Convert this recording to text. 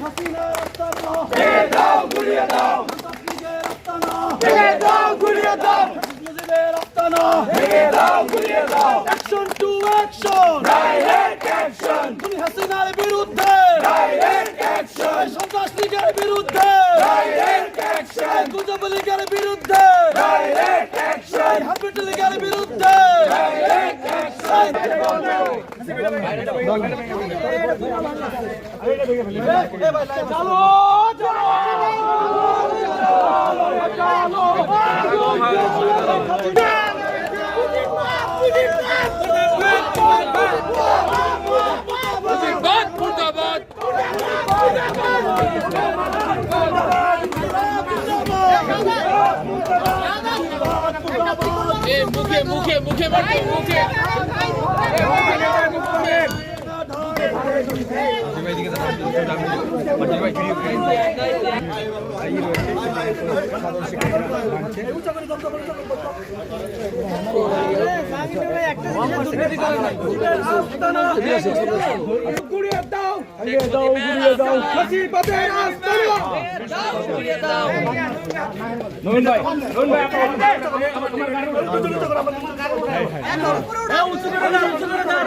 হাসিনা রাস্তানা ভেঙে দাও গুড়িয়ে দাও সন্ত্রাসীদের রাস্তানা ভেঙে দাও গুড়িয়ে দাও মুজিবের রাস্তানা ভেঙে দাও গুড়িয়ে দাও action to action direct action খুনি হাসিনার বিরুদ্ধে ডাইরেক্ট অ্যাকশন সন্ত্রাস লীগের বিরুদ্ধে ডাইরেক্ট অ্যাকশন গুজব লীগের বিরুদ্ধে ডাইরেক্ট অ্যাকশন হাবিট লীগের বিরুদ্ধে ডাইরেক্ট অ্যাকশন চলো মুখে মুখে মুখে মারো মুখে গুড়িয়ে দাও গুড়িয়ে দাও ফাঁসিবাদের আস্তানা গুড়িয়ে দাও নয়ন ভাই উচ্চ করে দাও